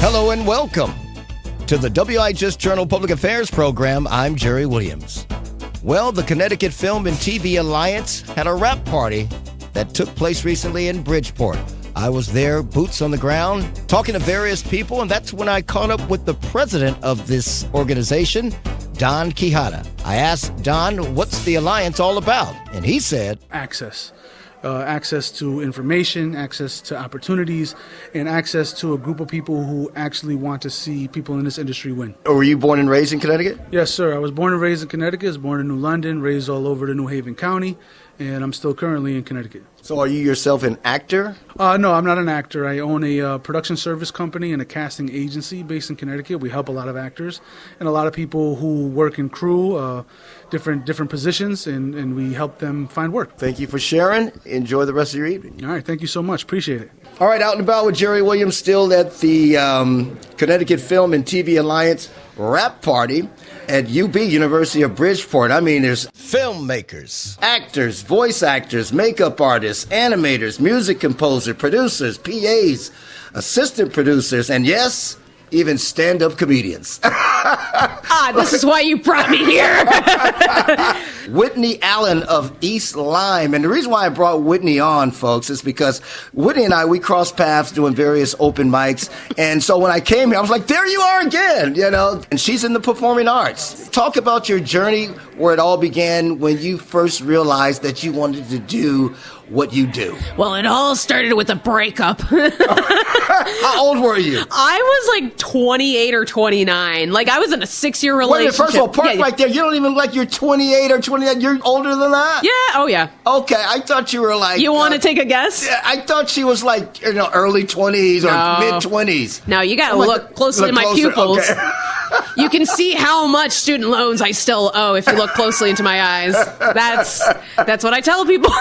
Hello and welcome to the WIHS Journal Public Affairs program. I'm Jerry Williams. Well, the Connecticut Film and TV Alliance had a wrap party that took place recently in Bridgeport. I was there, boots on the ground, talking to various people, and that's when I caught up with the president of this organization, Don Quijada. I asked Don, what's the alliance all about? And he said, access to information, access to opportunities, and access to a group of people who actually want to see people in this industry win. Were you born and raised in Connecticut? Yes, sir. I was born and raised in Connecticut. I was born in New London, raised all over the New Haven County, and I'm still currently in Connecticut. So are you yourself an actor? No, I'm not an actor. I own a production service company and a casting agency based in Connecticut. We help a lot of actors and a lot of people who work in crew, different positions, and we help them find work. Thank you for sharing. Enjoy the rest of your evening. All right. Thank you so much. Appreciate it. All right, out and about with Jerry Williams, still at the Connecticut Film and TV Alliance wrap party at UB, University of Bridgeport. I mean, there's filmmakers, actors, voice actors, makeup artists, animators, music composers, producers, PAs, assistant producers, and yes, even stand-up comedians. This is why you brought me here. Whitney Allen of East Lyme. And the reason why I brought Whitney on, folks, is because Whitney and I, we crossed paths doing various open mics. And so when I came here, I was like, there you are again, you know. And she's in the performing arts. Talk about your journey, where it all began when you first realized that you wanted to do what you do. Well, it all started with a breakup. How old were you? I was like 28 or 29. Like, I was in a 6-year relationship. Wait a minute, first of all, park right there. You don't even look like you're 28 or 29. You're older than that? Yeah, oh yeah. Okay, I thought you were like... You want to take a guess? Yeah, I thought she was like, early 20s or mid-20s. No, you got to look closely at my pupils. Okay. You can see how much student loans I still owe if you look closely into my eyes. That's what I tell people.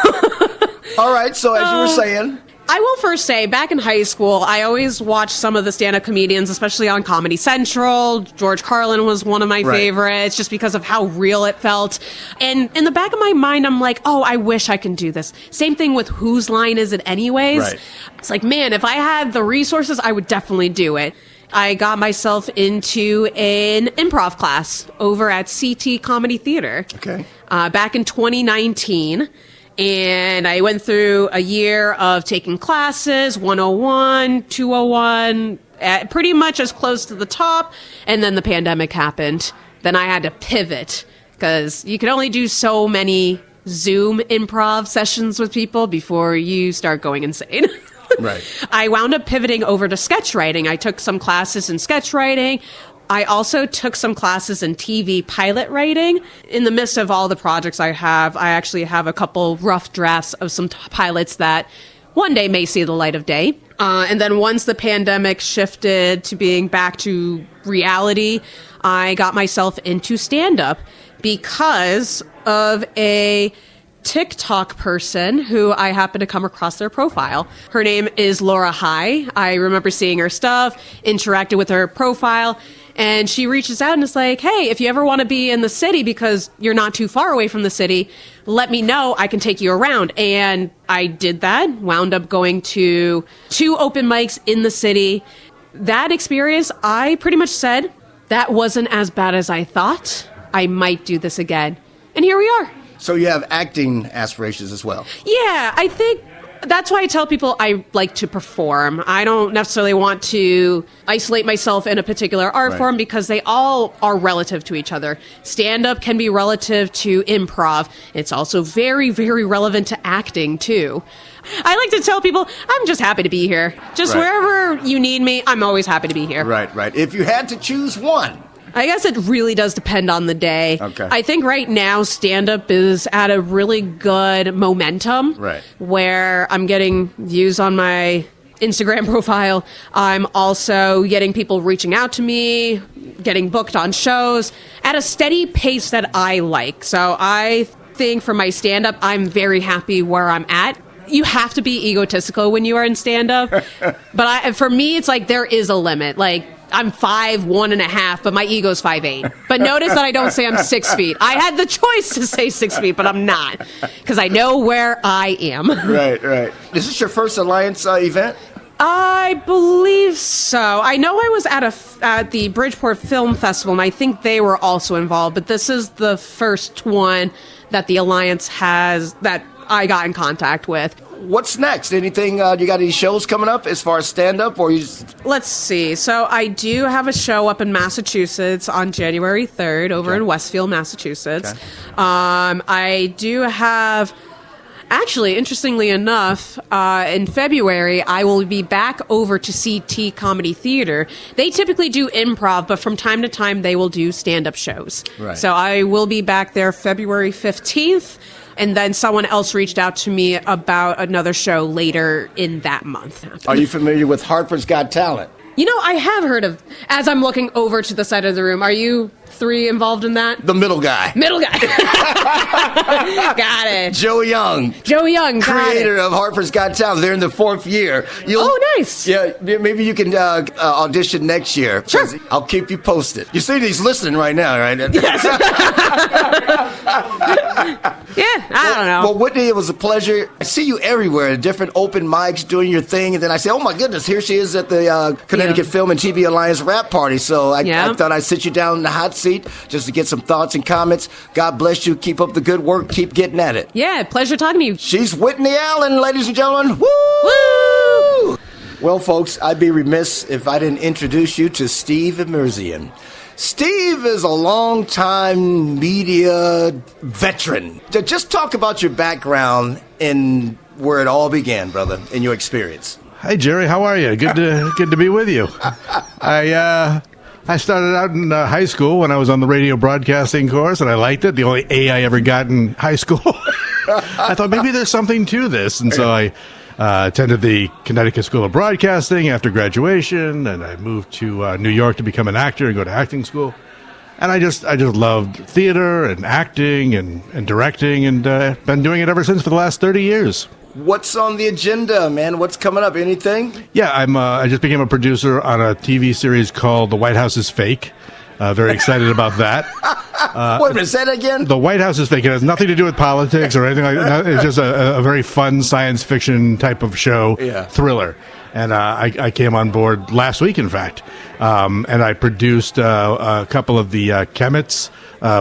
All right, so as you were saying... I will first say, back in high school, I always watched some of the stand-up comedians, especially on Comedy Central. George Carlin was one of my favorites, just because of how real it felt. And in the back of my mind, I'm like, oh, I wish I can do this. Same thing with Whose Line Is It Anyways? Right. It's like, man, if I had the resources, I would definitely do it. I got myself into an improv class over at CT Comedy Theater. Okay. Back in 2019. And I went through a year of taking classes, 101, 201, pretty much as close to the top. And then the pandemic happened. Then I had to pivot because you can only do so many Zoom improv sessions with people before you start going insane. Right. I wound up pivoting over to sketch writing. I took some classes in sketch writing. I also took some classes in TV pilot writing. In the midst of all the projects I actually have a couple rough drafts of some pilots that one day may see the light of day. And then once the pandemic shifted to being back to reality, I got myself into stand-up because of a TikTok person who I happened to come across their profile. Her name is Laura High. I remember seeing her stuff, interacted with her profile, and she reaches out and is like, hey, if you ever want to be in the city because you're not too far away from the city, let me know. I can take you around. And I did that, wound up going to 2 open mics in the city. That experience, I pretty much said, that wasn't as bad as I thought. I might do this again. And here we are. So you have acting aspirations as well? Yeah, I think that's why I tell people I like to perform. I don't necessarily want to isolate myself in a particular art form because they all are relative to each other. Stand-up can be relative to improv. It's also very, very relevant to acting, too. I like to tell people, I'm just happy to be here. Just wherever you need me, I'm always happy to be here. Right. If you had to choose one. I guess it really does depend on the day. Okay. I think right now stand-up is at a really good momentum. Right. Where I'm getting views on my Instagram profile. I'm also getting people reaching out to me, getting booked on shows at a steady pace that I like. So I think for my stand-up, I'm very happy where I'm at. You have to be egotistical when you are in stand-up. But for me, it's like there is a limit. Like, I'm 5'1.5", but my ego's 5'8". But notice that I don't say I'm 6 feet. I had the choice to say 6 feet, but I'm not because I know where I am. Right. Is this your first Alliance event? I believe so. I know I was at the Bridgeport Film Festival, and I think they were also involved, but this is the first one that the Alliance has that I got in contact with. What's next? Anything, you got any shows coming up as far as stand-up, or you just... Let's see. So I do have a show up in Massachusetts on January 3rd over in Westfield, Massachusetts. Okay. I do have... Actually, interestingly enough, in February, I will be back over to CT Comedy Theater. They typically do improv, but from time to time, they will do stand-up shows. Right. So I will be back there February 15th, and then someone else reached out to me about another show later in that month. Are you familiar with Hartford's Got Talent? You know, I have heard of, as I'm looking over to the side of the room, are you three involved in that? The middle guy. Middle guy. Got it. Joe Young. Joe Young, got Creator it. of Hartford's Got Talent. They're in the 4th year. Oh, nice. Yeah, maybe you can audition next year. Sure. I'll keep you posted. You see he's listening right now, right? Yes. Yeah, I don't know. Well, Whitney, it was a pleasure. I see you everywhere at different open mics doing your thing, and then I say, oh my goodness, here she is at the Connecticut Film and TV Alliance rap party. So I thought I'd sit you down in the hot seat just to get some thoughts and comments. God bless you. Keep up the good work. Keep getting at it. Yeah, pleasure talking to you. She's Whitney Allen, ladies and gentlemen. Woo! Woo! Well, folks, I'd be remiss if I didn't introduce you to Steve Emerzian. Steve is a long-time media veteran. Just talk about your background and where it all began, brother, in your experience. Hi, Jerry. How are you? Good to be with you. I started out in high school when I was on the radio broadcasting course, and I liked it. The only A I ever got in high school. I thought maybe there's something to this, and so I attended the Connecticut School of Broadcasting after graduation, and I moved to New York to become an actor and go to acting school. And I just loved theater and acting and directing, and been doing it ever since for the last 30 years. What's on the agenda, man? What's coming up? Anything? Yeah, I just became a producer on a TV series called The White House is Fake. Very excited about that. Wait a minute, say that again? The White House is Fake. It has nothing to do with politics or anything like that. It's just a very fun science fiction type of show, thriller. And I came on board last week, in fact. And I produced a couple of the Chemits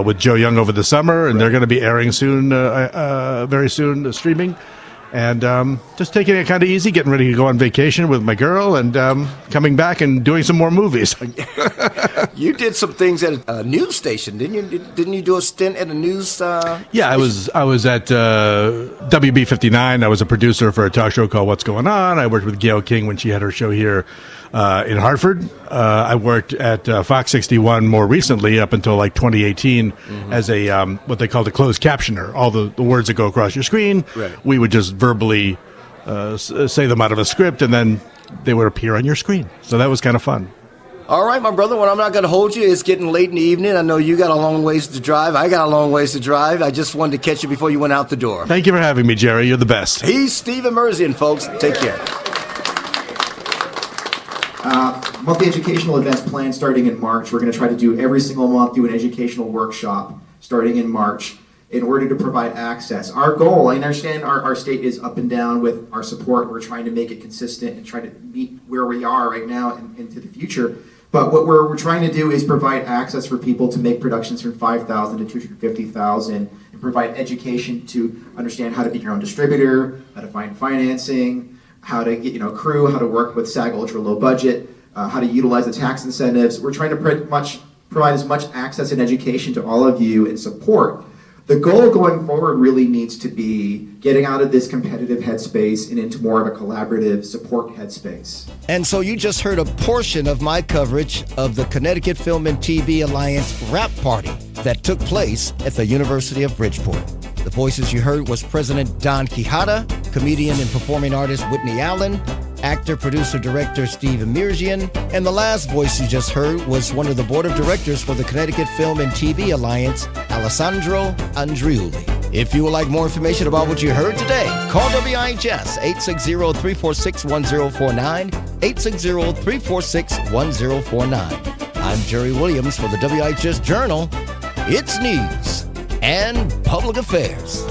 with Joe Young over the summer, and they're going to be airing soon, very soon, streaming. And just taking it kind of easy, getting ready to go on vacation with my girl, and coming back and doing some more movies. You did some things at a news station, didn't you? Didn't you do a stint at a news? Yeah, I was at WB59. I was a producer for a talk show called What's Going On. I worked with Gayle King when she had her show here in Hartford. I worked at Fox 61 more recently, up until like 2018, as a what they called a closed captioner. All the words that go across your screen, we would just verbally say them out of a script, and then they would appear on your screen. So that was kind of fun. All right, my brother, well, I'm not going to hold you. It's getting late in the evening. I know you got a long ways to drive. I got a long ways to drive. I just wanted to catch you before you went out the door. Thank you for having me, Jerry. You're the best. He's Steve Emerzian, folks. Take care. Monthly educational events planned starting in March. We're going to try to do every single month, do an educational workshop starting in March in order to provide access. Our goal, I understand our state is up and down with our support. We're trying to make it consistent and try to meet where we are right now and into the future. But what we're trying to do is provide access for people to make productions from $5,000 to $250,000 and provide education to understand how to be your own distributor, how to find financing, how to get crew, how to work with SAG ultra low budget, how to utilize the tax incentives. We're trying to provide as much access and education to all of you and support. The goal going forward really needs to be getting out of this competitive headspace and into more of a collaborative support headspace. And so you just heard a portion of my coverage of the Connecticut Film and TV Alliance rap party that took place at the University of Bridgeport. The voices you heard was President Don Quijada, comedian and performing artist Whitney Allen, actor, producer, director Steve Emerzian, and the last voice you just heard was one of the board of directors for the Connecticut Film and TV Alliance, Alessandro Andriuli. If you would like more information about what you heard today, call WIHS 860-346-1049, 860-346-1049. I'm Jerry Williams for the WIHS Journal. It's news and public affairs.